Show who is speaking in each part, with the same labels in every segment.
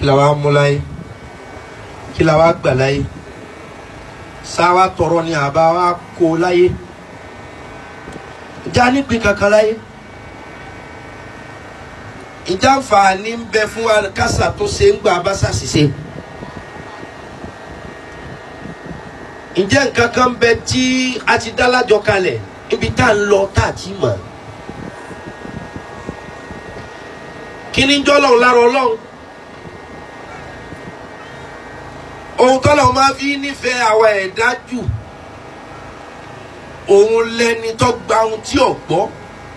Speaker 1: kí la wá mú láyé kí la wá gbà láyé sáwá tọrọ ni àbá wá kó láyé já nípìn kankan láyé ìjànfààní ń bẹ fún wa kásà tó ṣe ń gbà bá ṣàṣìṣe ǹjẹ́ nǹkan kan bẹ tí a ti dá lájọ kalẹ̀ ibi tá à ń lọ tá à ti mọ̀ kí ni jọ́ lọ́run lára ọlọ́run ohun tọ́lọ́run máa fi nífẹ̀ẹ́ àwa ẹ̀dá jù òun lẹni tó gba ohun tí ò gbọ́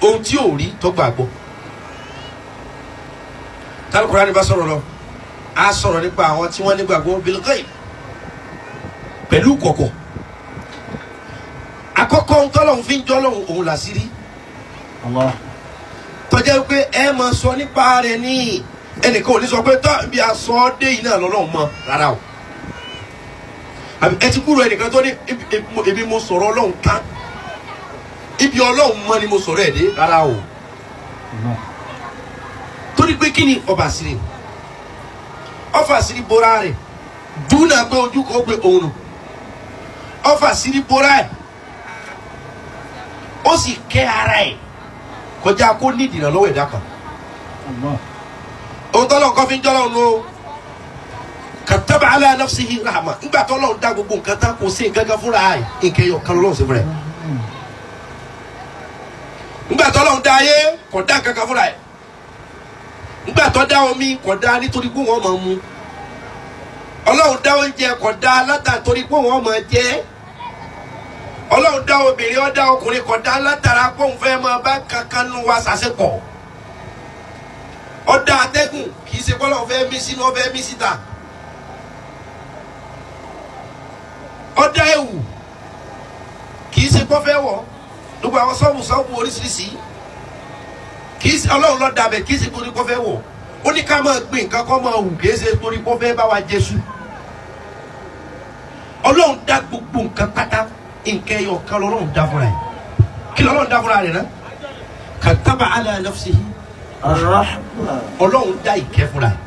Speaker 1: ohun tí ò rí tó gbàgbọ́ tálùkùránì bá sọ̀rọ̀ lọ á sọ̀rọ̀ nípa àwọn tí wọ́n nígbàgbọ́ bil ghaib pẹ̀lú kọ̀kọ̀ àkọ́kọ́ ohun tọ́lọ́run fi ń jọ́ lọ́run òun làṣírí tọ́jà pé ẹ máa sọ nípa rẹ̀ ní ẹnìkan ò ní sọ pé tọ́ bí a sọ ọ́ dé yìí náà lọ́lọ́run mọ́ rárá o ẹ ti kúrò ẹnìkan tó ní ebi mo sọ̀rọ̀ ọlọ́run tán ibi ọlọ́run mọ́ ni mo sọ̀rọ̀ ẹ̀ dé rárá o torí pé kí ni ọba àṣírí ọfà àṣírí bora rẹ̀ dúnà pé ojú kan ó gbé òun nù ọfà àṣírí bora ẹ̀ ó sì kẹ́ ara ẹ̀ kọjá kó ní ìdìnnà lọ́wọ́ ẹ̀dá kan ohun tọ́lọ́ nǹkan fi ń jọ́lọ́ nù kataba ala nafsihi rahma ńgbà tọ́lọ́ dá gbogbo nǹkan tán kò sí nǹkan kan fúnra ẹ̀ nǹkan yọ kan lọ́wọ́ sí fúnra ẹ̀ ńgbà tọ́lọ́ dá ayé kò dá nǹkan kan fúnra ẹ̀ ńgbà tọ́ dá omi kò dá nítorí pé wọ́n máa mu ọlọ́run dá oúnjẹ kò dá látàrí pé wọ́n máa jẹ ọlọ́run dá obìnrin ó dá ọkùnrin kò dá látara pé òun fẹ́ máa bá kankan nu wa sàṣepọ̀ ó dá atẹ́gùn kì í ṣe pé ọlọ́run fẹ́ mí sínú ó fẹ́ mí síta ó dá ewu kì í ṣe pé ó fẹ́ wọ̀ gbogbo àwọn sọ́ọ̀bù oríṣiríṣi kì í ṣe ọlọ́run ló dá bẹ̀ kì í ṣe torí pé ó fẹ́ wọ̀ ó ní ká máa gbìn nǹkan kọ́ máa hù kì í ṣe torí pé ó fẹ́ bá wa jésù ọlọ́run dá gbogbo nǹkan pátá nǹkan ẹyọ kan lọ́lọ́run dá fúnra ẹ̀ kí lọ́lọ́run dá fúnra rẹ̀ náà kataba ala nafsihi ọlọ́run dá ìkẹ́ fúnra ẹ̀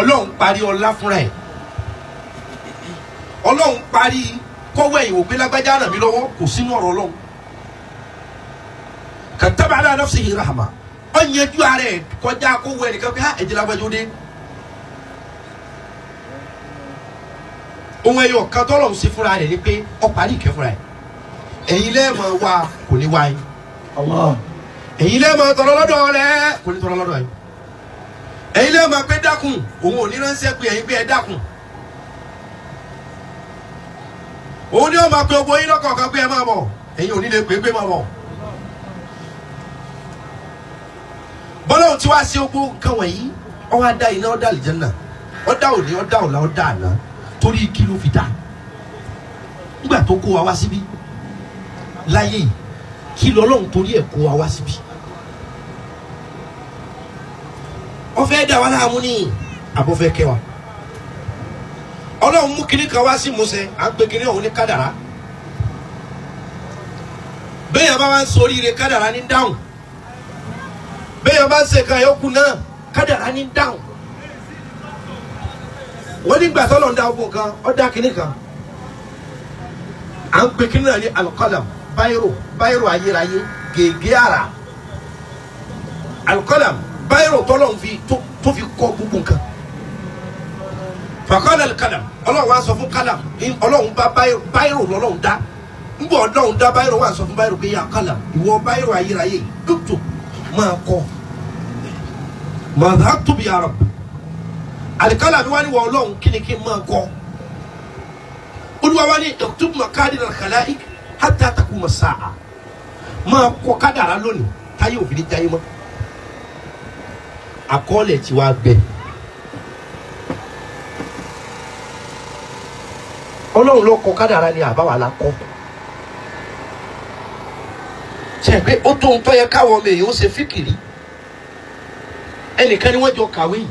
Speaker 1: ọlọ́run parí ọlá fúnra ẹ̀ ọlọ́run parí kọ́wọ́ ẹ̀yìn òpin lágbájá ràn mí lọ́wọ́ kò sínú ọ̀rọ̀ ọlọ́run kataba ala nafsihi rahma ọ̀nyẹ́jú ara ẹ̀ kọjá kówó ẹnìkan pé ẹ̀jẹ̀ lágbájá dé ohun ẹyọ kan tọ́lọ́run sí fúnra rẹ̀ ni pé ó parí ìkẹ́ fúnra ẹ̀ ẹ̀yin lẹ́ẹ̀mọ̀ wá kò ní wáyé ẹ̀yin lẹ́ẹ̀mọ̀ tọrọ lọ́dọ̀ rẹ̀ kò ní tọrọ lọ́dọ̀ yìí ẹ̀yin lẹ́ẹ̀mọ̀ pé dákun òun ò ní ránṣẹ́ pé ẹ̀yin pé ẹ dákun òun ni ó máa pe ogbó yín lọ́kọ̀ọ̀kan pé ẹ máa bọ̀ ẹ̀yin ò ní lè pè é pé máa bọ̀ bọ́lọ́run tí wàá ṣe ogbó nǹkan wọ̀nyí ó wá dá iná ó dá àlìjánnà ó dá òní ó dá ọ̀la ó dá àná torí kí ló fi dá nígbà tó kó wa wá síbí láyé yìí kí lọ́lọ́run torí ẹ̀ kó wa wá síbí ó fẹ́ dá wa láàmú ní àbọ̀ fẹ́ kẹ́ wa ọlọ́run mú kinní kan wá sí Mósè à ń pe kinní ọ̀hún ní kádàrá bẹ́ẹ̀ bá wá ń sọ oríire kádàrá ní dáhùn bẹ́ẹ̀ bá ń ṣe kan yókù náà kádàrá ní dáhùn wọ́n nígbà tó lọ́n dá ogun kan ó dá kinní kan à ń pe kinní náà ní alqalam báyìrò ayérayé gègé àrà alqalam báyìrò tó lọ́n fi tó fi kọ́ gbogbo nǹkan faqala alqalam ọlọ́run wá sọ fún qalam ọlọ́run bá báyìrò lọ́lọ́run dá ngbọ ọlọ́run dá báyìrò wá sọ fún báyìrò pé yà qalam ìwọ báyìrò ayérayé dúdú máa kọ madhabtu ya rabb alikala mi wá ní wọ ọlọ́run kí ni kí n máa kọ olúwa wá ní uktub maqadir al-khalaiq hatta taquma as-sa'a máa kọ kádàrá lónìí táyé òfin ní jáyé mọ́ àkọọ́lẹ̀ tí wàá gbẹ ọlọ́run ló kọ kádàrá ni àbáwá la kọ ṣe pé ó tó ń tọ́ yẹ káwọn ọmọ èèyàn ó ṣe fíkìrì ẹnìkan ni wọ́n jọ kàwé yìí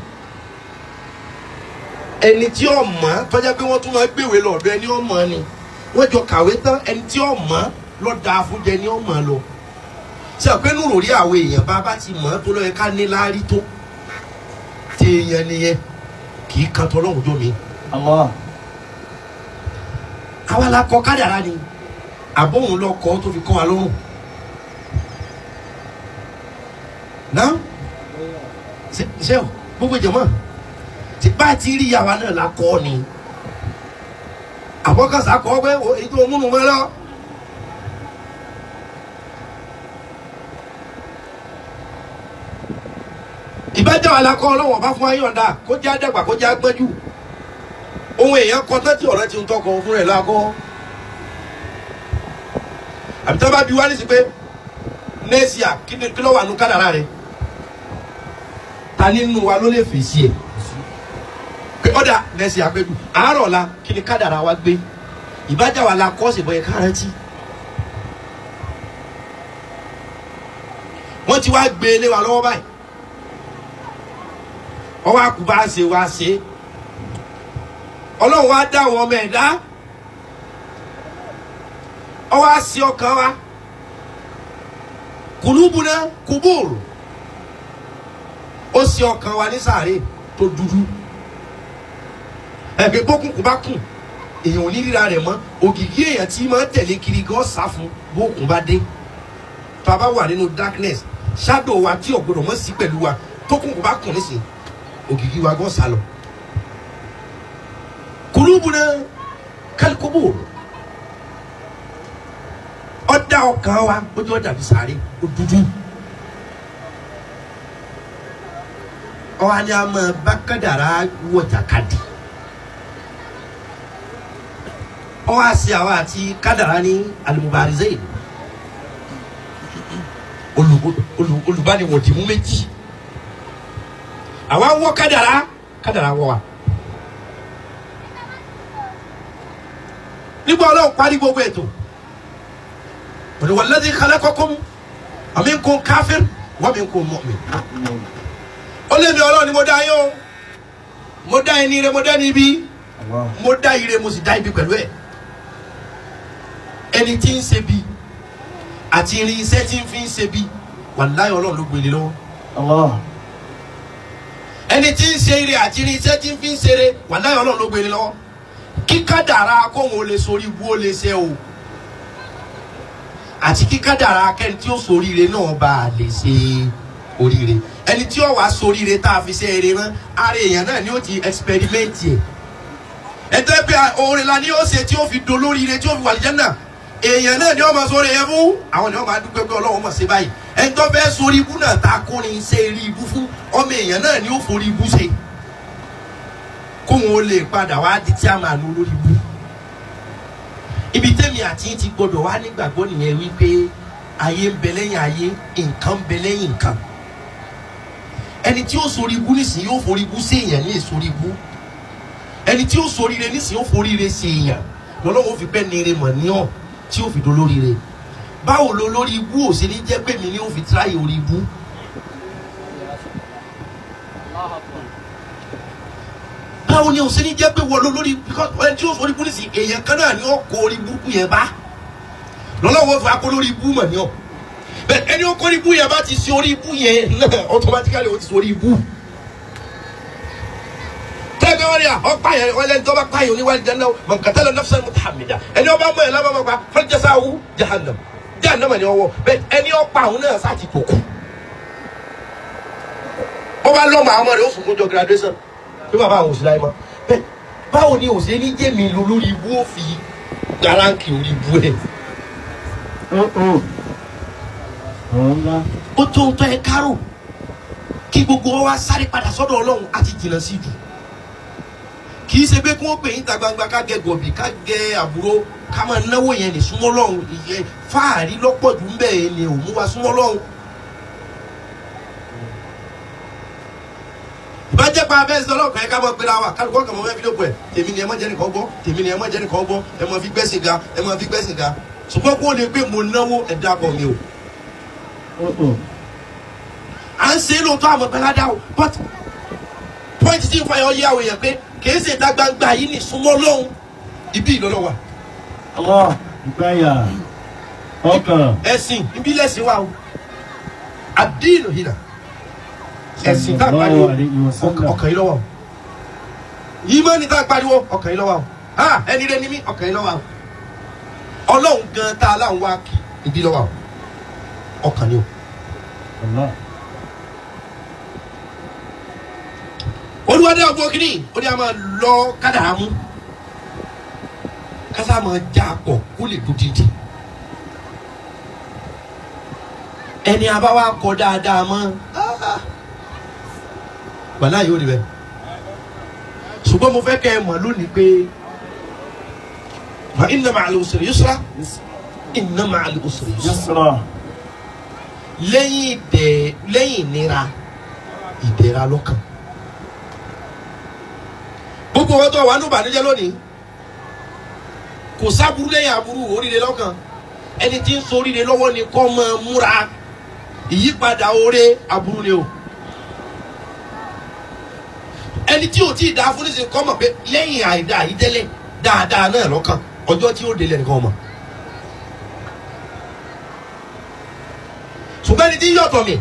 Speaker 1: ẹni tí ó mọ̀ tọ́jà pé wọ́n tún máa gbèwé lọ́dọ̀ ẹni ó mọ̀ ni wọ́n jọ kàwé tán ẹni tí ó mọ̀ lọ́dà àfúnjẹ ni ó mọ̀ lọ ṣe pé nùrò rí àwọn èèyàn bá ti mọ̀ tó lọ́yẹ ká ní láárí tó tí téèyàn nìyẹn kì í kan tọ́lọ́hún jó mi. àwa la kọ kádàrá ni àbóhùn lọ kọ́ tó fi kọ́ wa lọ́rùn. náà ṣe o gbogbo jẹ̀mọ́ tí bá ti rí àwa náà la kọ́ ni àbọ̀kànsá kọ́ pé èyí tó múnú mọ́ lọ. ìbájá wa la kọ́ ọlọ́wọ́n bá fún wa yọ̀ǹda kó jẹ́ àdàgbà kó jẹ́ àgbẹ́jù ohun èèyàn kọ́ tẹ́tí ọ̀rẹ́ ti ń tọkọ fún rẹ̀ lákọ́. àbí tí wọ́n bá bi wá ní sí pé nẹ́ẹ̀sìà kí ló wà nù kádàrá rẹ̀ ta nínú wa ló lè fèsì ẹ̀ pé ọ̀dà nẹ́ẹ̀sìà pẹ̀lú àárọ̀ la kí ni kádàrá wa gbé ìbájá wa la kọ́ sí bọ́yẹ kárẹ́tì. wọ́n ti wá gbé lé wa lọ́wọ́ báyìí ọwọ́ àkùbá ṣe wá ṣe ọlọ́run wá dá àwọn ọmọ ẹ̀dá ọwọ́ àṣì ọkàn wa kùlùbùnà kùbùrù ó ṣì ọkàn wa ní sàárè tó dúdú ẹ̀gbẹ́ bókùnkùn bá kùn èèyàn ò ní ríra rẹ̀ mọ́ ògìgí èèyàn tí máa ń tẹ̀lé kiri gan sá fún bókùn bá dé tó a bá wà nínú darkness shadow wa tí ò gbọdọ̀ mọ́ sí pẹ̀lú wa tókùnkùn bá kùn nísìnyí ògìgí wa gan sálọ kulubuna kalikubu ọ̀dà ọkàn wa ojú ọjà bí sáré ó dúdú ọwọ́ ni a máa bá kádàrá wọ̀jà kadì ọwọ́ àti àwa àti kádàrá ní alimubarize olùbániwọ̀dìmú méjì àwa wọ kádàrá wọ wa. nígbà ọlọ́run parí gbogbo ètò òní walladhi khalaqakum minkum káfíìn wa minkum mu'min. ó lé mi ọlọ́run ni mo dá yín o mo dá ẹni ire mo dá ẹni ibi mo dá ire mo sì dá ibi pẹ̀lú ẹ̀ ẹni tí ń ṣe bí àti irin iṣẹ́ tí ń fi ń ṣe bí wàláhì ọlọ́run ló gbélé lọ́wọ́ ẹni tí ń ṣe ire àti irin iṣẹ́ tí ń fi ń ṣeré wàláhì ọlọ́run ló gbélé lọ́wọ́ kíkádàrá kóhun ó lè sórí ibú ó lè ṣe o àti kíkádàrá kẹ́ni tí ó soríire náà bá a lè ṣe oríire ẹni tí ó wàá soríire tá a fi ṣe eré rán ara èèyàn náà ni ó ti ẹ̀xpẹ̀rímẹ́ǹtì ẹ̀ ẹ̀tọ́ bí orin la ni ó ṣe tí ó fi dolóríire tí ó fi wà lìjẹ́ náà èèyàn náà ni ó máa sórí yẹn fún àwọn ni ó máa dúpẹ́ pé ọlọ́run mọ̀ ṣe báyìí ẹni tó fẹ́ sórí ibú náà ta kórin ṣe eré ibú fún ọmọ èèyàn náà ni ó forí ibú ṣe kóhun ó lè padà wá di tí a máa nu lórí ibú ibi tẹ́mi àti ti gbọdọ̀ wá nígbàgbọ́ nìyẹn wípé ayé ń bẹ lẹ́yìn ayé nǹkan ń bẹ lẹ́yìn nǹkan ẹni tí ó sórí ibú nísìnyí yóò forí ibú sí èèyàn ní èsórí ibú ẹni tí ó sóríire nísìnyí yóò foríire sí èèyàn lọ́lọ́wọ́ fi bẹ́ẹ̀ ní ire mọ̀ ní ọ̀ tí ó fi dolóríire báwo lo lórí ibú ò sí ní jẹ́ pé mi ní ó fi tíráyè orí ibú. báwo ni òsè ní jẹ́ pé wọ́n lórí ẹni tí ó sọ orí ibú nísìnyí èèyàn kan náà ni ó kó orí burúkú yẹn bá lọ́lọ́wọ́ fi akó lórí ibú mọ̀ ní ọ̀ bẹ́ẹ̀ ẹni ó kó orí ibú yẹn bá ti sí orí ibú yẹn náà automatically ó ti sọ orí ibú. tẹ́gbẹ́ wọn ni ọ̀pá yẹn wọ́n lẹ́ni tó bá pa yẹn oníwájú jẹ́ náà mọ̀nkàtẹ́lẹ̀ nafsan mutahamida ẹni ọba mọ̀ ẹ̀ lábàá pa fajazahu jahannam jahannam ni ọwọ́ bẹ́ẹ̀ ẹni ọ̀pá òun náà sá ti tó kù. ó bá lọ́mọ àwọn ọmọ rẹ̀ ó sùn kójọ graduation bí bàbá àwọn òsì láyé mọ́ bẹ́ẹ̀ báwo ni òsè ní jẹ́mi lo lórí ibú ó fi garanki orí ibú ẹ̀. ó tó ń tọ́ ẹ kárò kí gbogbo wa sáré padà sọ́dọ̀ ọlọ́run àti jìnnà sí jù kì í ṣe pé kí wọ́n pè yín ta gbangba ká gẹ gọ̀bì ká gẹ àbúrò ká máa náwó yẹn ní súnmọ́ lọ́run ìyẹn fáàrí lọ́pọ̀ jù ń bẹ̀ ni ò mú wa súnmọ́ lọ́run. ìbájẹ́ pa abẹ́ ìṣẹ́ ọlọ́kàn yẹn ká mọ̀ pera wa kálukọ́ kàn mọ́ fẹ́ fídíò pẹ̀ tèmi ni ẹ má jẹ́ nìkan gbọ́ tèmi ni ẹ má jẹ́ nìkan gbọ́ ẹ má fi gbẹ́sìn ga ẹ má fi gbẹ́sìn ga ṣùgbọ́n kó lè pé mo náwó ẹ̀dá bọ̀ mi o. à ń ṣe é lóòótọ́ àmọ́ gbẹ́ládá o but point tí n fa yọ yé àwọn èèyàn pé kì í ṣe ìta gbangba yìí ní súnmọ́ lọ́hùn ibi ìlọ́lọ́ wa.
Speaker 2: Allah ìgbáyà ọkàn.
Speaker 1: ẹ̀sìn ibi lẹ́sìn wa o àdínù hìnà ẹ̀sìn tá a pariwo ọkàn yìí lọ́wọ́ ìmánì tá a pariwo ọkàn yìí lọ́wọ́ ẹni rẹ ni mí ọkàn yìí lọ́wọ́ ọlọ́run gan tá a láwọn wá kí ibi lọ́wọ́ ọkàn ni o. olùwádìí ọgbọ́n kìíní ó ní a máa lọ kádàá mú kásá máa já pọ̀ kó lè dún dídì ẹni abáwá kọ dáadáa mọ́ wàhálà yóò rí bẹ́ẹ̀ ṣùgbọ́n mo fẹ́ kẹ́ ẹ mọ̀ lónìí pé wa inna ma'al usri yusra inna ma'al usri yusra lẹ́yìn ìnira ìdẹ̀ra lọ́kàn gbogbo wọn tó wà ní ìbànújẹ́ lónìí kò sábúrú lẹ́yìn aburú oríire lọ́kàn ẹni tí ń ṣoríire lọ́wọ́ ni kó máa múra ìyípadà oore aburú ni o ẹni tí ò tí ì dáa fún ní sin kọ́ mọ̀ pé lẹ́yìn àìdá yìí tẹ́lẹ̀ dáadáa náà lọ́kàn ọjọ́ tí ó délẹ̀ nìkan mọ̀ ṣùgbọ́n ẹni tí ń yọ̀tọ̀ mi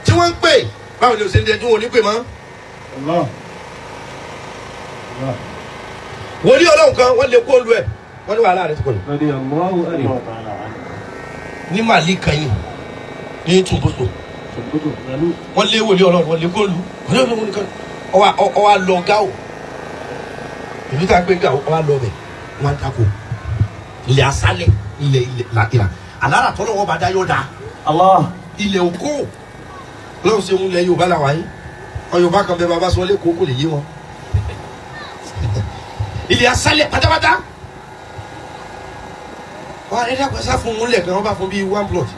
Speaker 1: tí wọ́n ń pè báwo ni o ṣe ń jẹ tí wọn ò ní pè mọ́. wòlíì ọlọ́run kan wọ́n lè kó lu ẹ̀ wọ́n ní wàhálà rẹ̀ ti pọ̀ jù. ní màlí kan yìí ní tùbùtù wọ́n lé wòlíì ọlọ́run wọ́n lè kó lu wòlíì ọlọ́run nìkan ọwọ́ lọ gáwó ìlú tá a gbé gáwó ọwọ́ lọ bẹ̀ wọ́n á dáko ilẹ̀ asálẹ̀ ilẹ̀ làkìlà àlàrà tọ́lọ̀ wọ́n bá dá yọ̀ dá ilẹ̀ òkú lọ́wọ́ ṣe ń lẹ Yorùbá làwọn yìí Yorùbá kan bẹ bàbá sọ lẹ́kọ̀ọ́ kò lè yé wọn ilẹ̀ asálẹ̀ pátápátá wọ́n á dẹ́gbẹ́ sá fún un lẹ́ẹ̀kan wọ́n bá fún bíi 1 plot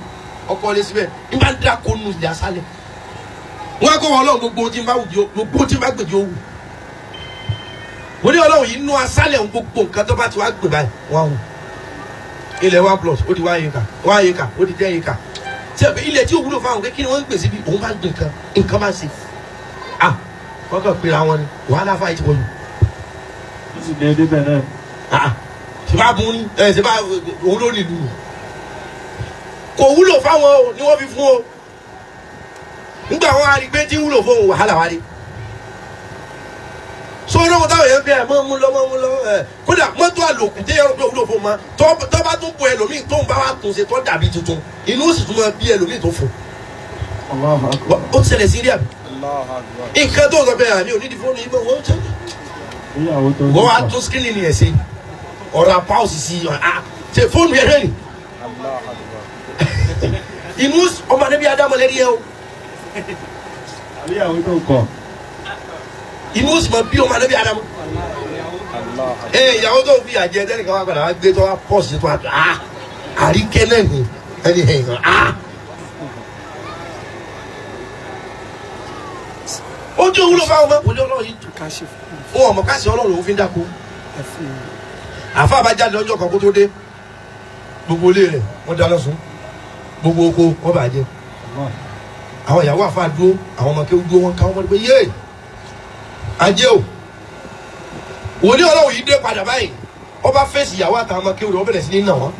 Speaker 1: ọkọ̀ lé síbẹ̀ ní bá ń dáko nù ilẹ̀ asálẹ̀ wọ́n á kọ́ wọn Ọlọ́run gbogbo tí ń bá gbèjì owó wọ́n ní Ọlọ́run yìí nú asálẹ̀ gbogbo nǹkan tó bá ti wá gbè báyìí wọ́n á wù ilẹ̀ 1 plot ó di 1 acre 1 acre ó di 10 acre tí ilẹ̀ tí ó wúlò fáwọn kékeré wọ́n ń gbèsè bí òun bá ń gbè nǹkan máa ń ṣe wọ́n kàn pera wọn ni wàhálà fáyì ti wọlé.
Speaker 2: ó sì dé débẹ̀ náà.
Speaker 1: ṣe bá bùn ní ṣe bá òun ló nílùú kò wúlò fáwọn o ni wọ́n fi fún o nígbà wọn a rí pé tí wúlò fún òun wàhálà wá dé. so olóhùn táwọn èèyàn bí ẹ mọ́ mú lọ kódà mọ́tò àlòkù téèyàn rò pé wúlò fún un ma tó bá tún bo ẹlòmíì tó ń bá wa tún ṣe tó dàbí tuntun inú sì tún máa bí ẹlòmíì tó fún ó ṣẹlẹ̀ sí rí àbí nǹkan tó ń sọ bẹ́ẹ̀ àmì onídìí fóònù yìí mọ̀ wọ́n tẹ́ wọ́n wá tún skínì ni ẹ̀ ṣe ọ̀rọ̀ apáwọ̀sì sí ṣe fóònù yẹn rẹ̀ ni inú ọmọdé bí adámọ̀lẹ́rí yẹ o
Speaker 2: àríyàwó tó kọ
Speaker 1: inú sì máa bí ọmọdé bí adámọ̀ ìyàwó tó fi àjẹ ẹ̀dẹ́nì kan wá padà wá gbé tó wá pọ̀ sí tó wá àríkẹ́ náà ni ẹni ẹ̀yìn kan ojú òwúlò fáwọn ọmọ òní Ọlọ́run yìí tún wọn ọmọ káṣí Ọlọ́run òun fi ń dáko àfa àbájáde lọ́jọ́ kan kó tó dé gbogbo ilé rẹ̀ wọ́n dáná sun gbogbo oko wọ́n bàjẹ́ àwọn ìyàwó àfa dúró àwọn ọmọ kéwú dúró wọn ká wọn mọ̀ pé yéè ajé o òní Ọlọ́run yìí dé padà báyìí wọ́n bá fèsì ìyàwó àtàwọn ọmọ kéwú rẹ̀ wọ́n bẹ̀rẹ̀ sí ní nà wọ́n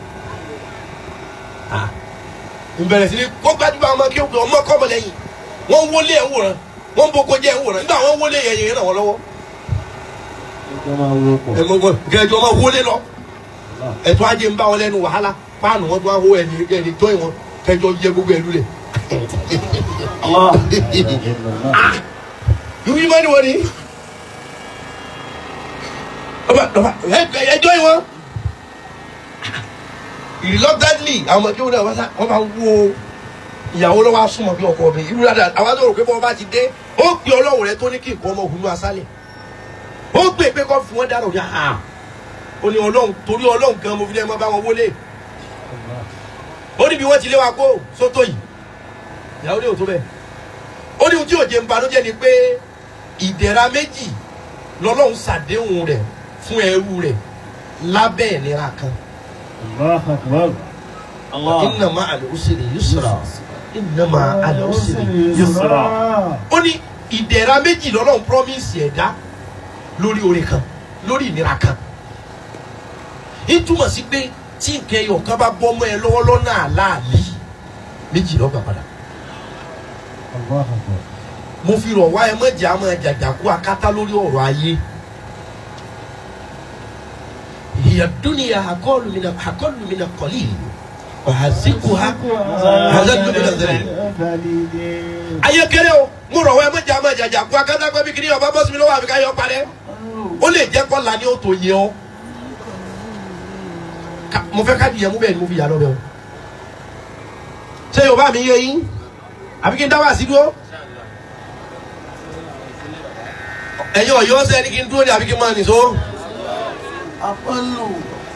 Speaker 1: ìbẹ̀rẹ̀ sí ní kó gbájú àwọn ọmọ kéwú rẹ̀ ọmọ kọ́ ọmọ lẹ́yìn wọ́n wọlé ẹ̀ wòran wọ́n boko jẹ́ ìwòrán nígbà wọ́n wọlé yẹn ràn wọ́n lọ́wọ́. gẹ̀ẹ́jọ́ máa wọlé lọ. ẹ̀tọ́ ajé ń bá wọn lẹ́nu wàhálà páànù wọn tó wá hó ẹni tó ìwọ̀n kẹjọ yẹ gbogbo ẹ̀lú rẹ̀. yorùbá ìmọ̀ ni wọ́n ní. ẹjọ́ ìwọ̀n. reluctantly àwọn ọmọ kí wọ́n náà wọ́n máa wo ìyàwó lọ́wọ́ asúnmọ̀ bí ọkọ mi irú dáadáa àwọn tó rò pé bọ́ọ̀ bá ti dé ó gbé Ọlọ́run rẹ tó ní kí nǹkan ọmọ òhun asálẹ̀ ó gbé pé kọ́ fún wọn dáná òní ó ní Ọlọ́run torí Ọlọ́run gan mo fi lẹ́ mọ́ bá wọn wọlé ó ní bí wọ́n ti lé wa kó sótó yìí ìyàwó ní òtó bẹ́ẹ̀ ó ní ohun tí òjò ń banújẹ́ ni pé ìdẹ̀ra méjì lọ́lọ́run ṣàdéhùn rẹ̀ fún ẹrú rẹ̀ lábẹ́ ìnira kan inna ma'al usri yusra innama al-usri yusra. ó ní ìdẹ̀ra méjì lọ́lọ́run promise ẹ̀dá lórí oore kan lórí ìnira kan. ìtumọ̀ sí pé tí nǹkan ẹyọ kan bá bọ́ mọ́ ẹ lọ́wọ́ lọ́nà àláàlí méjì lọ́gbà padà. mo fi rọ̀ wá ẹ má jẹ́ àmọ́ jàjàkú akátá lórí ọ̀rọ̀ ayé. hiya dunya haqallu min qalil wa hazikuha hazallu min azali. ayé kéré o mo rọ̀ wá ẹ má jẹ́ àmọ́ jàjàkú akátá pé bí kiri ọba bọ́sùn mi lọ́wọ́ àbíká yọ parẹ́ ó lè jẹ́ kọ́ la ní o tó yẹ ọ́ mo fẹ́ ká di yẹn mú bẹ́ẹ̀ ni mo fi yà lọ bẹ́ẹ̀ o ṣé yorùbá mi yé yín àbí kí n dáwà sí dúró ẹ̀yin ọ̀yọ́ ṣe ni kí n dúró ní àbí kí n máa nìṣó.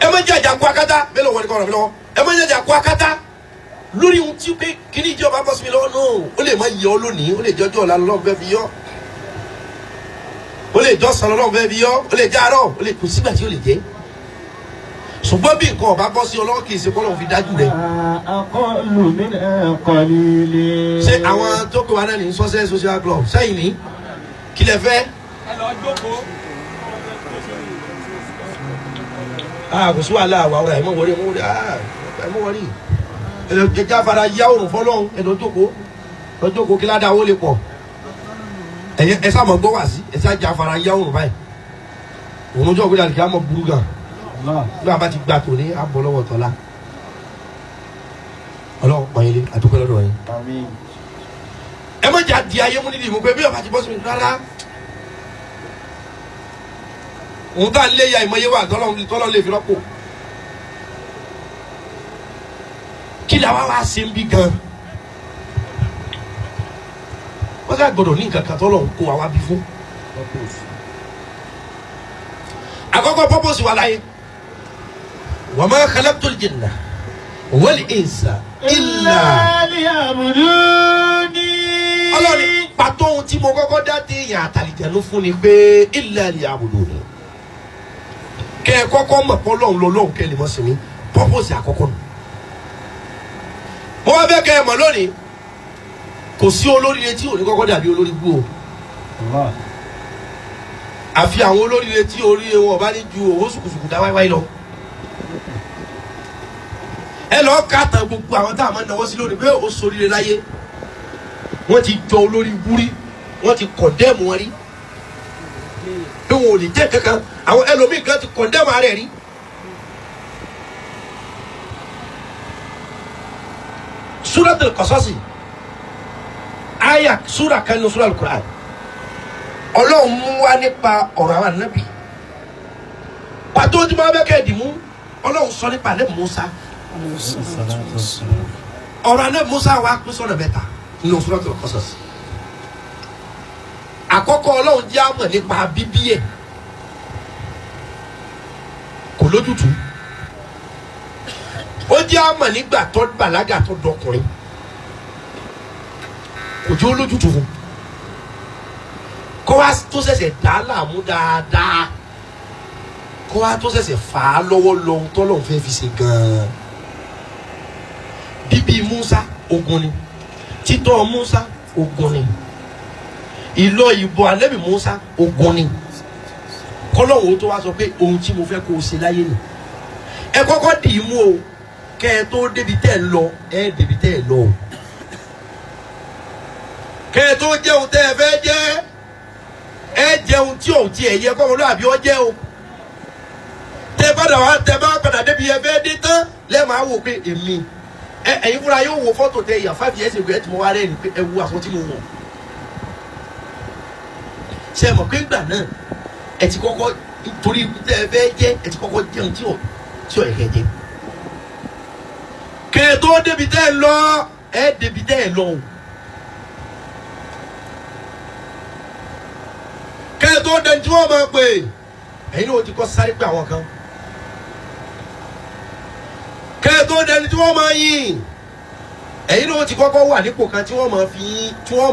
Speaker 1: ẹ má jẹ́ àjàkú akátá bẹ́ẹ̀ lọ́wọ́ ni kọ́ ọ̀rọ̀ mi lọ́wọ́ ẹ má jẹ́ àjàkú akátá lórí ohun tí pé kí ni ìjọba bọ́ sí mi lọ́wọ́ náà ó lè má yẹ ọ lónìí ó lè jọjọ́ ọ̀la lọ́wọ́ fẹ́ fi yọ ó lè jọ sàn lọ́wọ́ fẹ́ fi yọ ó lè jẹ́ àárọ̀ ó lè kù sígbà tí ó lè jẹ́ ṣùgbọ́n bí nǹkan ọba bọ́ sí ọlọ́wọ́ kì í ṣe kọ́ lọ́wọ́ fi dájú rẹ̀. ṣé àwọn tó kọ́ wa náà ní Success Social Club sẹ́yìn ní kí lẹ fẹ́. kò sí wàhálà àwa ọ̀rọ̀ ẹ̀ mọ̀ wọlé ẹ̀ mọ̀ wọlé ẹ̀jẹ̀ afárá yá òrùn fọlọ́hún ẹ̀ lọ́jọ́kọ́ kí ládàá ó lè pọ̀ ẹ̀ sáà mọ̀ gbọ́ wá sí ẹ̀ sáà jẹ́ afárá yá òrùn báyìí òun jọ́ gbé kí á mọ̀ burú gan bí a bá ti gbà tó ní abọ́ lọ́wọ́ tọ́lá ọlọ́run pọ̀ yín lé àdúgbò lọ́dọ̀ yín. ẹ má jà di ayé mú nídìí mú pé bí ọba ti bọ́ sí mi rárá òun tá à ń lé ya ìmọ̀ye wà tọ́lọ́ lè fi rọ́pò kí ni àwa wá ṣe ń bí gan wọ́n ká gbọ́dọ̀ ní nǹkan kan tọ́lọ́ ń kó àwa bí fún àkọ́kọ́ pọ́pọ́sì wà láyé. وما خلقت الجن والإنس إلا ليعبدوني. Ọlọ́run pàtó ohun tí mo kọ́kọ́ dá dé èèyàn àtàlìjẹ̀nu fún ni pé إلا ليعبدوني. kẹ́ ẹ kọ́kọ́ mọ̀ pé Ọlọ́run lọ́lọ́run kẹ́ ẹ lè mọ̀ sí mi pọ́pọ́sì àkọ́kọ́ nù. mo wá fẹ́ kẹ́ ẹ mọ̀ lónìí kò sí olóríire tí ò ní kọ́kọ́ dàbí olórí gbó o. àfi àwọn olóríire tí oríire wọn bá ní ju owó sùkùsùkù dá wáíwáí lọ. ẹ lọ ká tán gbogbo àwọn tá a máa ń náwó sí lónìí pé ó ṣoríire láyé wọ́n ti jọ olórí wúrí wọ́n ti kọ̀ndẹ́mù wọn rí pé wọn ò lè jẹ́ kankan àwọn ẹlòmíì kan ti kọ̀ndẹ́mù ara ẹ̀ rí. Suratul Qasas àyà súrà kan ní súrà Al-Qur'an Ọlọ́run mú wá nípa ọ̀rọ̀ àwọn ànábì pàtó tí wọ́n bẹ́ kẹ́ ẹ̀ dì mú Ọlọ́run sọ nípa ànábì Mùsá ọ̀rọ̀ ànábì Mùsá wa pín sọ́nà mẹ́ta nínú Suratul Qasas. àkọ́kọ́ Ọlọ́run jẹ́ àmọ̀ nípa bíbí ẹ̀ kò lójútùú ó jẹ́ àmọ̀ nígbà tó bàlágà tó dọkùnrin kò jẹ́ olójútùú fún kó wá tó ṣẹ̀ṣẹ̀ dá láàmú dáadáa kó wá tó ṣẹ̀ṣẹ̀ fà á lọ́wọ́ lọ́hún tọ́lọ́hún fẹ́ fi ṣe gan-an. bíbí Musa ogun ni títọ́ Musa ogun ni ìlọ ìbò ànábì Musa ogun ni kọ́lọ́hún tó wá sọ pé ohun tí mo fẹ́ kó o ṣe láyé nì ẹ kọ́kọ́ dì í mú o kẹ́ ẹ tó débi tẹ́ ẹ lọ ẹ débi tẹ́ ẹ lọ o kẹ́ ẹ tó jẹun tẹ́ ẹ fẹ́ jẹ́ ẹ jẹun tí òun tiẹ̀ yẹ kọ́ ọmọlúwàbí ọ jẹ́ o tẹ bá padà débi ẹ fẹ́ dé tán lẹ́ẹ̀ máa wò pé èmi ẹ̀yin fúnra yóò wo fọ́tò tẹ ìyá 5 years ago ẹ ti mọ wá rẹ̀ ni pé ẹ wo aṣọ tí mo wọ̀ ṣe mọ̀ pé ìgbà náà ẹ ti kọ́kọ́ torí tẹ ẹ fẹ́ jẹ́ ẹ ti kọ́kọ́ jẹun tí ò yẹ kẹ́ jẹ́ kẹ́ ẹ tó débi tẹ́ ẹ lọ ẹ débi tẹ́ ẹ lọ o. kẹ́ ẹ tó dẹni tí wọ́n máa pè ẹ̀yin náà ti kọ́ sáré pé àwọn kan kẹ́ ẹ tó dẹni tí wọ́n máa yìn ẹ̀yin náà ti kọ́kọ́ wà nípò kan tí wọ́n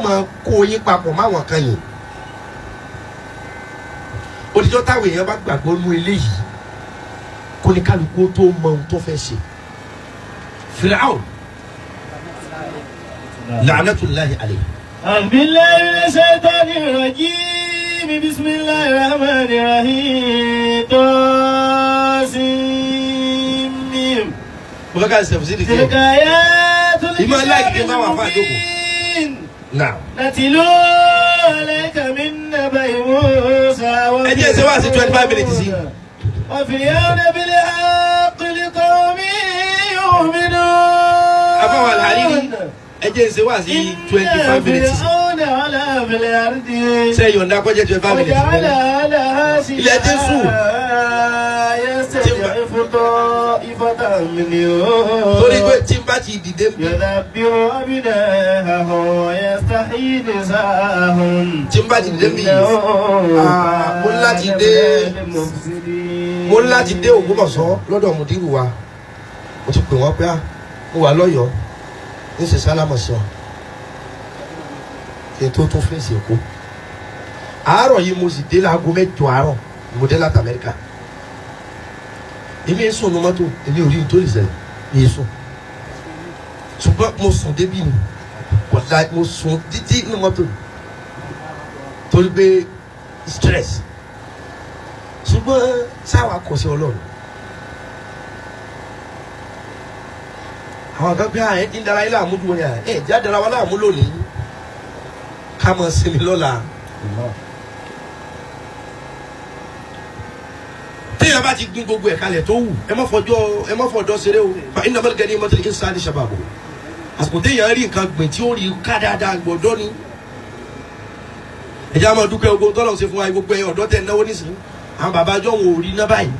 Speaker 1: máa kó yín papọ̀ máwọn kan yìn òtítọ́ táwọn èèyàn bá gbàgbọ́ nú eléyìí kó ní kálukú tó mọ ohun tó fẹ́ ṣe Fíráùn la'natullahi alayhi.
Speaker 2: billahi minash shaitanir rajim. Bismillahir rahmanir rahim. Tasim.
Speaker 1: mo fẹ́ ká ṣe fúsílì kí ìmọ̀ aláìkí máa wà fún àjókòó.
Speaker 2: Natilu موسى
Speaker 1: ẹjẹ́ ṣe wá sí 25 minutes sí.
Speaker 2: وفرعون بالحق لقوم يؤمنون.
Speaker 1: àbáwọ̀ Al-Hariri ẹjẹ́ ṣe wá sí 25 minutes sí.
Speaker 2: فرعون علا في الأرض
Speaker 1: ṣe yọ̀ǹda kọjá 25 minutes sí.
Speaker 2: وجعل لها
Speaker 1: ilẹ̀ ti sùn.
Speaker 2: يستضعف طائفة منهم
Speaker 1: torí pé tí n bá ti dìde mi.
Speaker 2: يذبح أبناءهم ويستحيي نساءهم.
Speaker 1: tí n bá ti dìde mi. mo ní láti dé Ògbómọ̀ṣọ́ lọ́dọ̀ mùdírù wa mo ti pè wọ́n pé mo wà lọ́yọ̀ọ́ ní ṣe sálámọ̀ sí wọn kí n tó tún fèsì Èkó àárọ̀ yìí mo sì dé láago 8 àárọ̀ mo dé láti Amẹ́ríkà èmi ń sùn ní mọ́tò èmi ò rí n tó lè ṣẹlẹ̀ mi sùn ṣùgbọ́n mo sùn débí ni wàlá mo sùn títí ní mọ́tò torí pé stress ṣùgbọ́n sáwà kò sí Ọlọ́run àwọn kan pé ẹ ti ń dara ilé àmúdùn ni ẹ já dara wa láàmú lónìí ká mọ̀ sinmi lọ́la. téèyàn bá ti gbin gbogbo ẹ̀ kalẹ̀ tó wù ẹ má fọjọ́ ṣeré o fa iná mẹ́rin gẹ́ni mọ́tò kí sáà ní sábàbò àsìkò téèyàn rí nǹkan gbìn tí ó rí ká dáadáa gbọ́dọ̀ ni ẹ̀jẹ̀ á máa dúpẹ́ ogun tọ́lọ̀ ṣe fún wa gbogbo ẹ̀ ọ̀dọ́ tẹ̀ náwó nísìnyí àwọn bàbá jọ wọn ò rí ná báyìí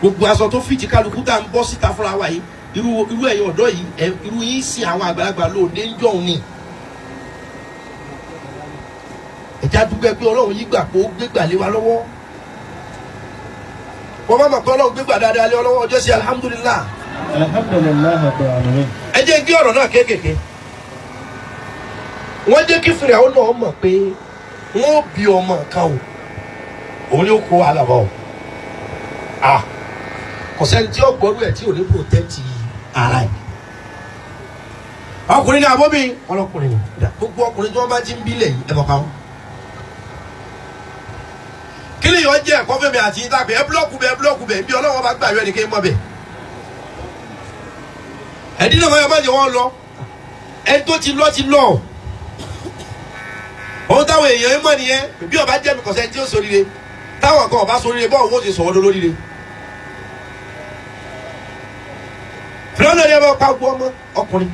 Speaker 1: gbogbo aṣọ tó fìtì kálukú tá à ń bọ́ síta fúnra wa yìí irú ẹ̀yin ọ̀dọ́ yìí irú yín sin àwọn àgbàlagbà lóde ń jọ̀hún ni ẹ̀já dúpẹ́ pé Ọlọ́run yí gbà pé ó gbégbà lé wa lọ́wọ́ wọ́n má mọ̀ pé Ọlọ́run gbégbà dáadáa lé wa lọ́wọ́ ọjọ́ sí alhamdulillah. ẹ jẹ́ kí ọ̀rọ̀ náà kéékèèké wọ́n jẹ́ kí Fíráò náà mọ̀ pé wọ́n bí ọmọ kan o òun ni ó kó àlàbọ̀ o kò sẹ́ni tí ó gbọ́dọ̀ ẹ̀ tí ò ní protect ara ẹ̀ ọkùnrin ní abómi ọlọ́kùnrin ní gbogbo ọkùnrin tí wọ́n bá ti ń bílẹ̀ yìí ẹ̀ bọ̀ pa wọ́n. kí ni yóò jẹ́ ẹ̀kọ́ fẹ́mi àti ìtàgbẹ́ ẹ búlọ́ọ̀kù bẹ̀ bí Ọlọ́run bá gbà yọ ẹni kí n mọ̀ bẹ̀. ẹ̀dín náà wọ́n máa jẹ́ wọ́n lọ ẹni tó ti lọ ohun táwọn èèyàn ń mọ̀ nìyẹn bí ọba jẹ́ mi kọ̀sẹ́ tí ó ṣoríire táwọn kan ọba ṣoríire bọ́ọ̀ wọ́n ti sọ̀rọ̀ lóríire. Fíráò náà ní ẹbí ọ̀pá gbọ́ ọmọ ọkùnrin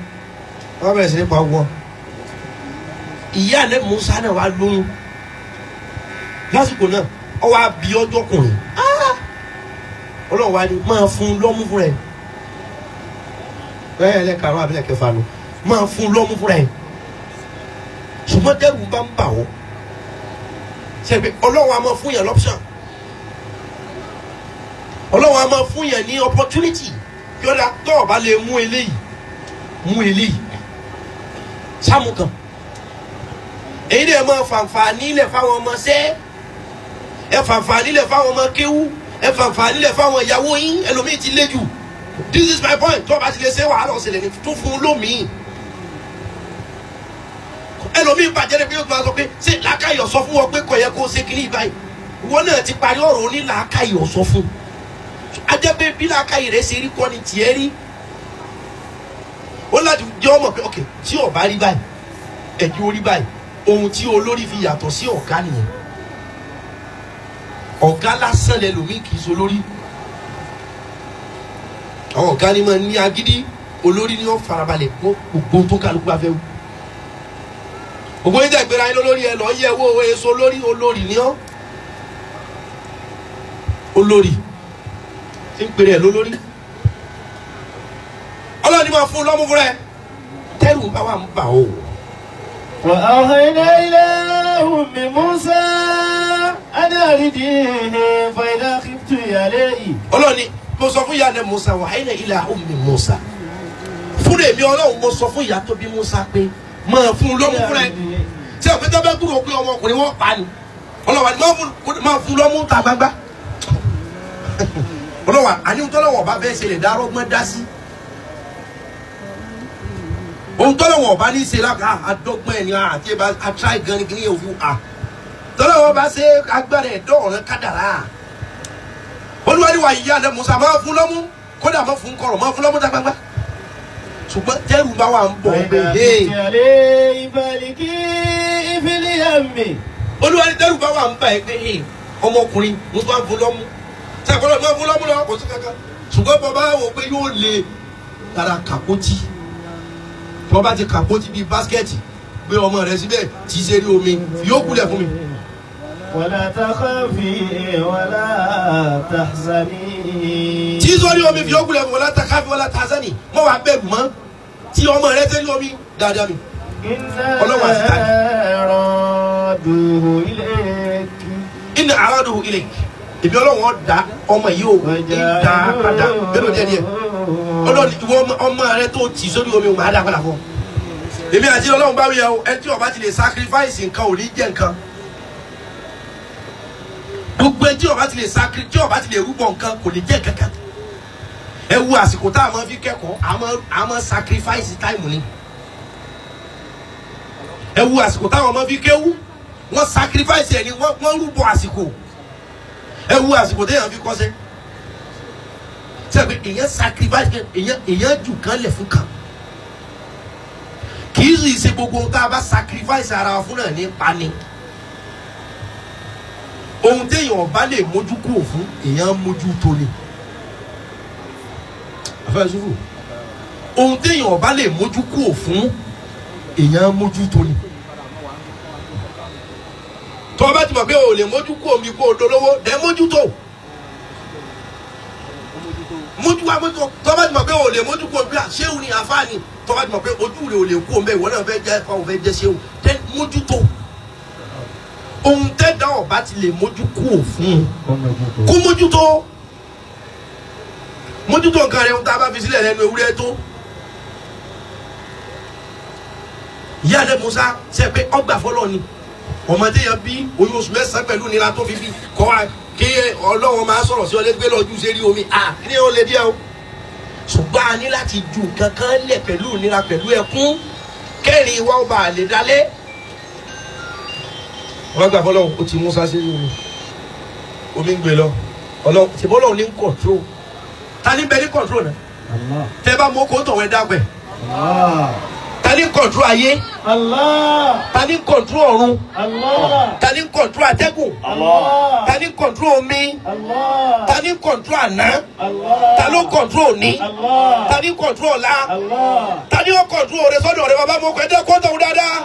Speaker 1: wọ́n bẹ̀rẹ̀ sí ní pa gbọ́ ìyá ẹ̀ Musa náà wá lóyún lásìkò náà ọ wá bí ọjọ́ kùnrin Ọlọ́run wá ní máa fún lọ́mú fún rẹ̀ bẹ́ẹ̀ lẹ́karùn-ún àbílẹ̀ kẹfà lọ máa fún lọ́mú fún rẹ̀ ṣùgbọ́n dẹ́rù bá ń bà wọ́ ṣebí Ọlọ́run á máa fún yàn lọ́pṣàn Ọlọ́run á máa fún yàn ní opportunity yọ̀dà tó o bá lè mú eléyìí sáàmù kan èyí dẹ̀ máa fàǹfààní ilẹ̀ fáwọn ọmọ sẹ́ ẹ fàǹfààní ilẹ̀ fáwọn ọmọ kéwú ẹ fàǹfààní ilẹ̀ fáwọn ìyàwó yín ẹlòmíì ti lé jù this is my point tó o bá ti lè ṣe wàhálà ọ̀sẹ̀lẹ̀ ní tún fún un lómìí ẹlòmíì bàjẹ́ rẹ̀ pé yóò máa sọ pé ṣé làákàyọ̀ sọ fún wọn pé kò yẹ kó o ṣe kiri báyìí ìwọ náà ti parí ọ̀rọ̀ oní làákàyọ̀ sọ fún ajẹ́ pé bí làákàyè rẹ̀ ṣe rí kọ́ ni tiẹ̀ rí ó láti jẹ́ ọmọ pé ok tí ọba rí báyìí ẹ̀jú orí báyìí ohun tí olórí fi yàtọ̀ sí ọ̀gá nìyẹn ọ̀gá lásán lẹ́lòmíì kì í so lórí àwọn ọ̀gá ni máa ní agídí olórí ni ó farabalẹ̀ gbogbo tó kálukú bá fẹ́ wù gbogbo yín dẹ̀gbẹ́ra yín lórí ẹ lọ́ọ́ yẹ owó èso olórí ni ọ́ olórí tí ń pèrè ẹ̀ lólórí ọlọ́ọ̀ni máa fún lọ́mú fúnra ẹ̀ tẹ́rù bá wà ń bà ó.
Speaker 2: وأوحينا إلى أم موسى أن أرضيه فإذا خفت عليه.
Speaker 1: ọlọ́ọ̀ni mo sọ fún ìyá rẹ̀ Musa وأوحينا إلى أم موسى fún èmi Ọlọ́run mo sọ fún ìyá tó bí Musa pé máa fún lọ́mú fúnra ẹ̀ tí àpé tó bá dúró pé ọmọkùnrin wọn pa ni ọlọ́wà ni máa fún lọ́mú ta gbangba ọlọ́wà àníwò tọ́lọ́wọ̀ bá bẹ́ẹ̀ ṣe lè dá rọ́gbọ́n dá sí ohun tọ́lọ́wọ̀ bá ní ṣe láka àdọ́gbọ́n ẹ̀ ní àti ẹ̀bá àtúráì gan ni kí ni yóò fi à tọ́lọ́wọ̀ bá ṣe agbára ẹ̀dọ́ ọ̀rẹ́ kádàrá olúwàdíwà yìí yá Musa máa fún lọ́mú kódà máa fún kọ̀rọ̀ máa fún lọ́mú ta gbangba ṣùgbọ́n tẹ́rù bá wà ń bọ̀ pé olúwa ní tẹ́rù bá wà ń bá ẹ pé ọmọkùnrin mo tó ń fún lọ́mú sàkóso mo fún lọ́mú lọ kò sí kankan ṣùgbọ́n bàbá wò pé yóò lè tara kàpótì tí wọ́n bá ti kàpótì bíi báskẹ́ẹ̀tì gbé ọmọ rẹ síbẹ̀ tí í ṣe rí omi yóò kúlẹ̀ fún mi.
Speaker 2: wala takhafi wala tahzani.
Speaker 1: tí sọ́rí omi fi yóò kúlẹ̀ fún wala takhafi wala tahzani mọ́ wàá bẹ̀rù mọ́ tí ọmọ rẹ ṣe rí omi dáadáa mi. ọlọ́wọ́ àti tani.
Speaker 2: araduhu ilayk.
Speaker 1: inna araduhu ilayk. ìbí ọlọ́wọ́ da ọmọ yìí ò da padà bẹ́ẹ̀ díẹ̀ díẹ̀ ọlọ́ni ìwọ ọmọ rẹ tó tì sórí omi ò máa dá padà fún ọ. èmi àti ọlọ́run bá wíyà o ẹni tí ó bá ti lè sacrifice nǹkan ò ní jẹ́ nǹkan gbogbo ẹni tí ó bá ti lè rúbọ nǹkan kò ní jẹ́ kankan. ẹ wo àsìkò tá a máa fi kẹ́kọ̀ọ́ a máa sacrifice time ni. ẹ wo àsìkò táwọn máa fi kéwú wọ́n sacrifice ẹni wọ́n rúbọ àsìkò. ẹ wo àsìkò téèyàn fi kọ́ṣẹ́ sẹ́gbẹ́ èèyàn sacrifice èèyàn jù kan lẹ̀ fún kan. kì í sì ṣe gbogbo tá a bá sacrifice ara wa fún náà ní pani. ohun téèyàn bá lè mójú kúrò fún èèyàn mójú tó ni. àfẹ́ sùúrù ohun téèyàn bá lè mójú kúrò fún èèyàn mójú tó ni. tó o bá ti mọ̀ pé o lè mójú kúrò mi kó o dolówó dẹ́ mójú tó. mójú wa mójú tó o bá ti mọ̀ pé o lè mójú kúrò bí a ṣéwù ni àfáàní tó bá ti mọ̀ pé ojú rẹ̀ ò lè kú ọmọ ìwọ náà fẹ́ jẹ́ fáwọn fẹ́ jẹ́ ṣéwù tẹ́ mójútó ohun tẹ́ dá ọ̀bá ti lè mójú kú òfun kó mójútó nǹkan rẹ̀ ń tá a bá fi sílẹ̀ lẹ́nu ewúrẹ́ tó. ìyá rẹ̀ Musa ṣe pé ọgbà fọlọ́ ni ọmọdé yẹn bí oyún oṣù mẹ́sàn-án pẹ̀lú nira tó fi bí kọ́ wa kí Ọlọ́run máa sọ̀rọ̀ sí ọlẹ́gbẹ́ lọ́jú sérí omi kí ni ó lè díẹ̀ o ṣùgbọ́n a ní láti ju nǹkan kan lẹ̀ pẹ̀lú ìnira pẹ̀lú ẹkún kẹ́rin wa ó bá lè dalẹ̀. wọ́n gbà fọlọ́run ó ti Musa sí omi ń gbé lọ ọlọ́run ṣe bọ́lọ́run ní control ta ní bẹ ní control náà tẹ́ bá mú kó tọ̀wẹ́ dàgbẹ́ ta ní control ayé ta ní control ọ̀run ta ní control atẹ́gùn ta ní control omi ta ní control àná ta ló control òní ta ní control ọ̀la ta ní ó control òre sọ́dọ̀ rẹ̀ bàbá mọ́kọ́ ẹ̀dẹ́ kó tọ̀wọ́ dáadáa.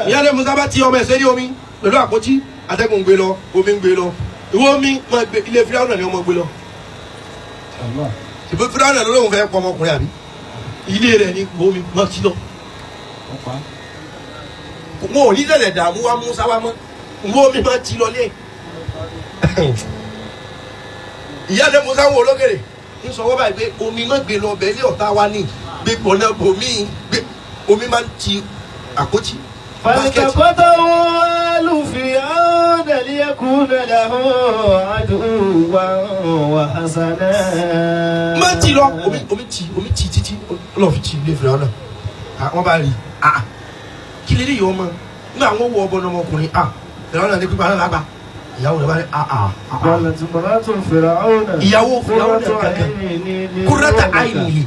Speaker 1: ìyá rẹ̀ Musa bá ti ọmọ ẹ̀sẹ̀ ní omi pẹ̀lú àpótí atẹ́gùn ń gbé lọ omi ń gbé lọ ìwọ omi máa gbé ilé Fíráúnà ni ọmọ gbé lọ. ìbí Fíráúnà ló lóun fẹ́ pọ ọmọkùnrin àbí ilé rẹ̀ ní omi máa ti lọ. wọn ò ní tẹ̀lẹ̀ dààmú wa Musa wa mọ́ ìwọ omi máa ti lọ lé. ìyá rẹ̀ Musa wo olókèrè ń sọ wọ́n báyìí pé omi máa gbé lọ bẹ́ẹ̀ ilé ọ̀tá wa ní gbé pọ̀nà bòmí gbé omi máa ń ti àpótí.
Speaker 2: فالتقطه آل فرعون ليكون له عدوا وحسنا.
Speaker 1: má ti lọ omi ti títí lọ́ọ́ fi ti ilé Fíráúnà náà wọ́n bá rí kí lè rí ìyá ọmọ nígbà wọn wọ ọbọ ọmọkùnrin Fíráúnà ní pípa náà lágbà ìyàwó rẹ̀ bá rí ìyàwó Fíráúnà kankan kúrẹ́tà àìníye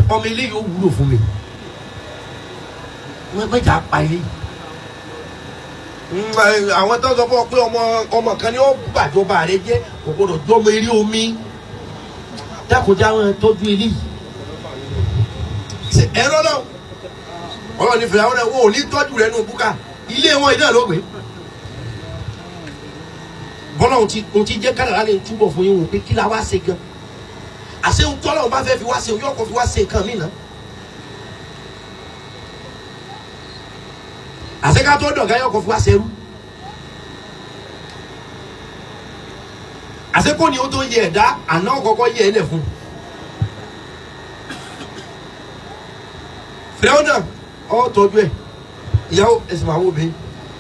Speaker 1: ọmọ ilé yóò wúlò fún mi wọ́n mẹ́jà pa ilé àwọn tó sọ fún ọ pé ọmọ kan ni ó gbàjọba rẹ jẹ́ kò gbọdọ̀ jọmọ eré omi dákòjá wọn tọ́jú ilé yìí ẹ̀rọ náà ọ̀rọ̀ ní Fíráúnà náà wọn ò ní tọ́jú rẹ nù búkà ilé wọn iná ló gbé bọ́lá òun ti jẹ́ kádàrá lè túbọ̀ fún yín wò pé kí la wá ṣe gan àṣẹ ń tọ́lọ̀ bá fẹ́ fi wá ṣe òun yóò kọ́ fi wá ṣe nǹkan mí náà àṣẹ ká tó dọ̀gá yóò kọ́ fi wá ṣe rú àṣẹ kò ní o tó yẹ ẹ̀dá àná kọ́kọ́ yẹ ẹ̀lẹ̀ fún Fíráúnà ọ̀ tọ́jú ẹ̀ ìyàwó ẹ̀sìn máa wò mí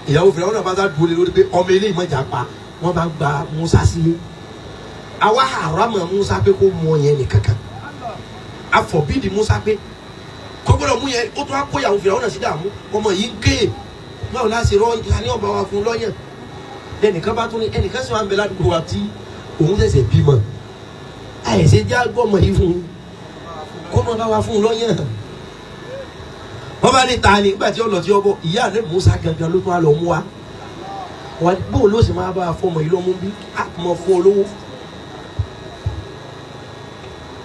Speaker 1: ìyàwó Fíráúnà bá dá dúró lé lórí pé ọmọ ilé ìmọ̀jà pa wọ́n bá gba Musa sílé àwa àràmọ̀ Musa pé kó mú yẹn ní kankan àfọ̀bídì Musa pé kó gbọ́dọ̀ mú yẹn ó tún á kó ìyàwó Fíráúnà sí dààmú ọmọ yìí ń ké báwo láti rọ ìlànà ọba wa fún lọ́yàn ẹnìkan bá tún ní ẹnìkan sì wà ń bẹ ládùúgbò wa tí òun ṣẹ̀ṣẹ̀ bímọ àìsè já gbọ́mọ yìí fún un kọ́mọ bá wa fún un lọ́yàn wọ́n bá ní ta ni nígbà tí ó lọ sí ọbọ ìyá rẹ̀ Musa gangan ló tún á lọ mú wa wọ́n bóun ló sì máa bá a fọmọ yìí lọ́mú bí a mọ̀ fún olówó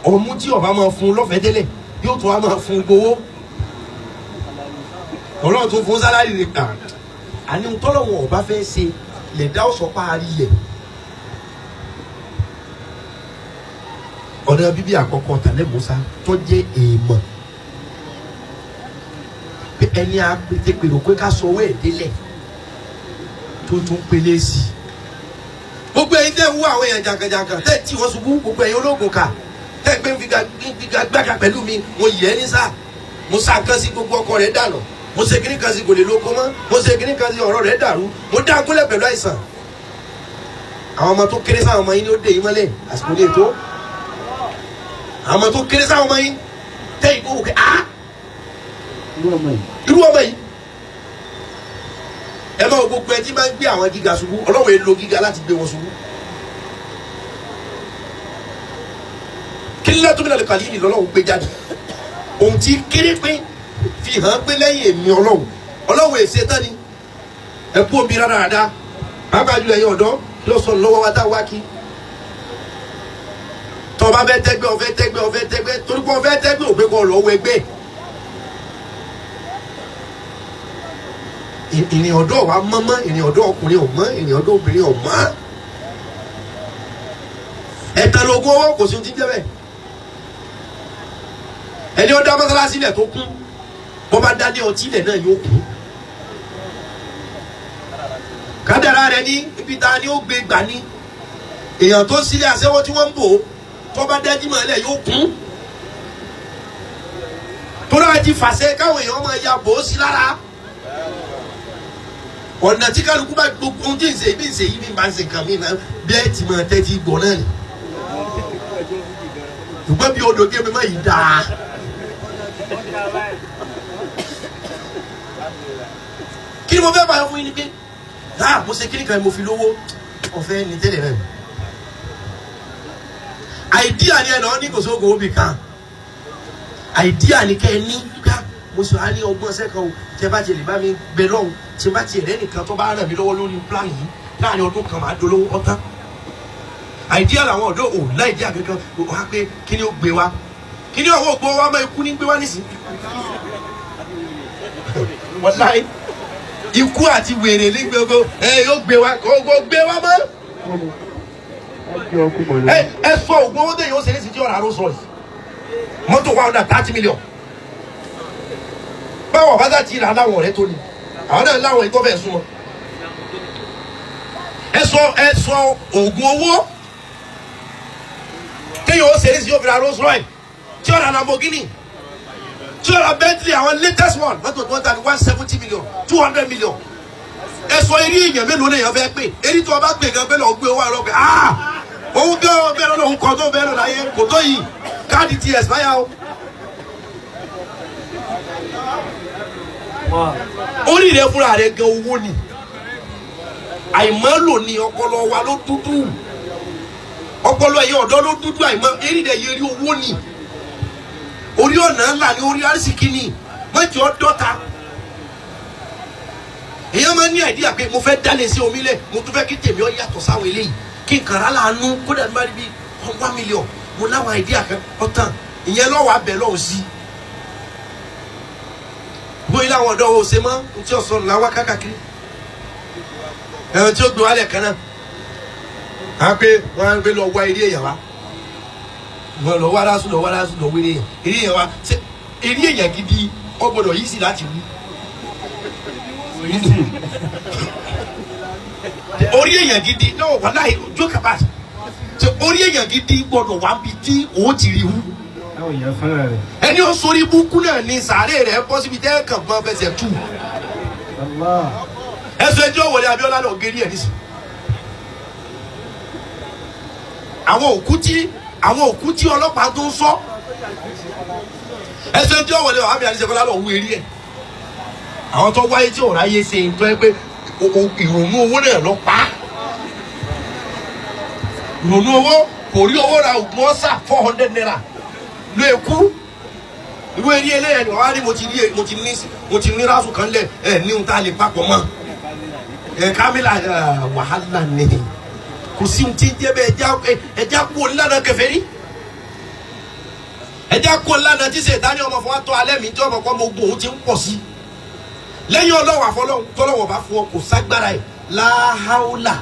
Speaker 1: ọmú tí ọba máa fún un lọ́fẹ̀ẹ́ tẹ́lẹ̀ yóò tún á máa fún un gbowó ọlọ́run tún fún sálárì rẹ̀ kà àní tọ́lọ́wọ̀n ọba fẹ́ ṣe lẹ̀dá ọ̀sọ́ parí yẹ ọ̀nà bíbí àkọ́kọ́ tàlẹ́ Musa tó jẹ́ èèmọ̀ pé ẹni àpètè pèrò pé ká sọwọ́ ẹ̀ délẹ̀ tó tún pélé sí i gbogbo ẹ̀yin tẹ́ ń wú àwọn èèyàn jàǹkàjàǹkà tẹ́ tí wọ́n ṣubú gbogbo ẹ̀yin ológun kà tẹ́ gbé ń gbàgà pẹ̀lú mi mo yẹ ẹ́ ní sá mo sá nǹkan sí gbogbo ọkọ rẹ̀ dànù mo ṣe kíní kan sí kò lè lóko mọ́ mo ṣe kíní kan sí ọ̀rọ̀ rẹ̀ dàrú mo dá gúnlẹ̀ pẹ̀lú àìsàn àwọn ọmọ tó kéré sáwọn ọmọ yín ni ó dé yín mọ́lẹ̀ àsìkò lè tó àwọn ọmọ tó kéré sáwọn ọmọ yín tẹ́ ìbò òkè á irú ọmọ yìí ẹ máa gbogbo ẹ tí máa ń gbé àwọn gíga ṣubú ọlọ́wọ́ èlò gíga láti gbé wọn ṣubú kí ní látọ́ bí nàlẹ́ kàlí ìlú ọlọ́wọ́ gbé jáde ohun tí kéré pé fi hàn pé lẹ́yìn èmi ọlọ́wọ́ èsè tán ni ẹ kú omi rárá rárá pàápàá jùlọ ẹ̀yin ọ̀dọ́ lọ sọ lọ́wọ́ wa tá a wá kí tọ́ba fẹ́ tẹ́gbẹ́ ọ̀fẹ́ tẹ́gbẹ́ torí pé ọ̀fẹ́ tẹ́gbẹ́ òpé kọ́ lọ́wọ́ ẹgbẹ́ ìrìn ọ̀dọ́ wa mọ́mọ́ ìrìn ọ̀dọ́ ọkùnrin ọ̀mọ́ ìrìn ọ̀dọ́ obìnrin ọ̀mọ́ ẹ̀tàn lógún owó kò sí ohun tí ń jẹ́ bẹ́ẹ̀ ẹni ó dá mọ́sálásí ilẹ̀ tó kún bọ́ bá dá ní ọtí ilẹ̀ náà yóò kún kádàrá rẹ ní ibi ta ni ó gbé gbà ní èèyàn tó sílẹ̀ àṣẹwọ́ tí wọ́n ń bò tó bá dá jímọ̀ ilẹ̀ yóò kún tó náà ti fàṣẹ káwọn èèyàn máa ya bò ó sí lára ọ̀nà tí kálukú bá gbogbo ohun tí ń ṣe ibi ń ṣe yìí bí n bá ń ṣe kàn mí náà bí ẹ ti máa tẹ́tí gbọ́ náà ni ṣùgbọ́n bí odò gé mi má yìí dáa kí ni mo fẹ́ báyọ̀ fún yín ni pé mo ṣe kíní kan mo fi lówó ọ̀fẹ́ ní tẹ́lẹ̀ náà àìdíà ni ẹ̀ náà ní kò sóògùn òbí kan àìdíà ni kẹ́ ẹ ní ká mo sọ á ní ọgbọ́n sẹ́kọ̀ọ́ o tẹ́ bá ti lè bá mi bẹ lọ́hùn tí bá ti rẹ́ nìkan tó bá ràn mí lọ́wọ́ lórí plan yìí láàrin ọdún kan máa dolówó ọ̀tán àìdíà làwọn ọ̀dọ́ ò láìdíà kankan wá pé kí ni ó gbé wa kí ni ọwọ́ gbọ́ wa máa ikú ní gbé wa nísìn wọ́n láì ikú àti wèrè ní gbogbo yóò gbé wa kò gbé wa mọ́ ẹ sọ ògùn owó tẹ̀yìn ó ṣe é sí tí ọ̀rọ̀ àrùn sọ yìí mọ́tò 130 million báwo bá ti rà láwọn ọ̀rẹ́ tó ní àwọn náà láwọn ìtọ́ fẹ́ súnmọ́ ẹ sọ ògùn owó téèyàn ó ṣe é sí yóò fi ra Rolls Royce tí ó ra Lamborghini tí ó ra Bentley àwọn latest one mọ́tò tó ń ta ní 170 million 200 million ẹ sọ eré èèyàn mélòó lèèyàn fẹ́ pè eré tí wọ́n bá pè gan pé lọ́ọ́ gbé owó àrọ́ pé òun gán ọ bẹ́ẹ̀ lọ́nà òun kọ́ tó bẹ́ẹ̀ lọ́nà ayé kò tó yìí káàdì ti expire o. orí rẹ fúnra rẹ gan owó ni àìmọ́ lò ní ọpọlọ wa ló dúdú ọpọlọ ẹ̀yìn ọ̀dọ́ ló dúdú àìmọ́ eré rẹ yẹ rí owó ni orí ọ̀nà ńlá ni orí àrísìkí ni mọ́jọ́ dọ́ta èèyàn máa ń ní àìdíyà pé mo fẹ́ dálé sí omi lẹ̀ mo tún fẹ́ kí tèmi ọ yàtọ̀ sáwọn eléyìí kí n kàrà láàánú kódà ní bá rí bí 1 million mo láwọn àìdíyà kan ọ̀tàn ìyẹn lọ́wọ́ abẹ lọ́wọ́ sí bóyá láwọn ọ̀dọ́ wo ṣe mọ́ tí ó sọnù láwá kákàkiri ẹ̀rọ tí ó gbé wálẹ̀ kan náà á pé wọ́n á gbé lọ wá eré èèyàn wá wọ́n lọ wá lásùn lọ wé eré èèyàn wá eré èèyàn gidi ọgbọ́dọ̀ yìí sì láti wí orí èèyàn gidi náà wà láì ojú kàbá orí èèyàn gidi gbọ́dọ̀ wá bí tí òun ti rí wú ẹni ó sórí búkú náà ní sàárè rẹ̀ bọ́ síbi tẹ́ kàn fún ọfẹsẹ̀ tù ẹsọ ẹjọ́ wọlé Abíọ́lá lọ gé rí ẹ̀ nísì àwọn òkú tí ọlọ́pàá tó ń sọ ẹsọ ẹjọ́ wọlé Wàhábì Anísẹ́kọ́lá lọ wú eré ẹ̀ àwọn tó wáyé tí ò ráyé ṣe tó yẹ pé ìrònú owó náà lọ pa ìrònú owó kò rí owó ra ògùn ọ̀sà 400 naira ló ekú ìwé eré eléyà ni wàá rí mo ti ní rásù kan lẹ ní ohun tá a lè papọ̀ mọ́ kámílà wàhálà ni kò sí ohun tí ń jẹ́ bẹ́ẹ̀ ẹja kú onílànà kèfèrí ẹja kú onílànà tí Sàtánì ọmọ fún wa tọ́ alẹ́ mi tí ọmọ kọ́ ọmọ ogun òun ti ń pọ̀ sí lẹ́yìn ọlọ́wọ́ àfọlọ́hún tọ́lọ́wọ́ bá fún ọ kò ságbára ẹ̀ láháúlà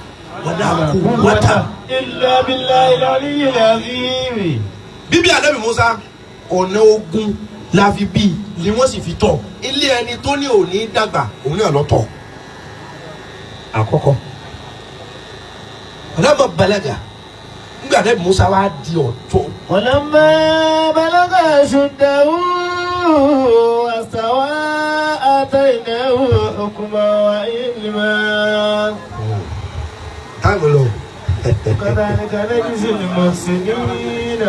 Speaker 1: wàdà kú wàtà.
Speaker 2: illa billahil aliyyil azim.
Speaker 1: bíbí Ànábì Mùsá ọ̀nà ogun la fi bí ni wọ́n sì fi tọ̀ ilé ẹni tó ní òní dàgbà òun náà lọ tọ̀ àkọ́kọ́ ọlọ́mọ balaga nígbà Ànábì Mùsá wá di ọ̀tọ̀.
Speaker 2: walamma balaga ashuddahu wastawa ataynahu hukman wa ilma.
Speaker 1: táìmù lọ.
Speaker 2: kadhalika najzil muhsinin.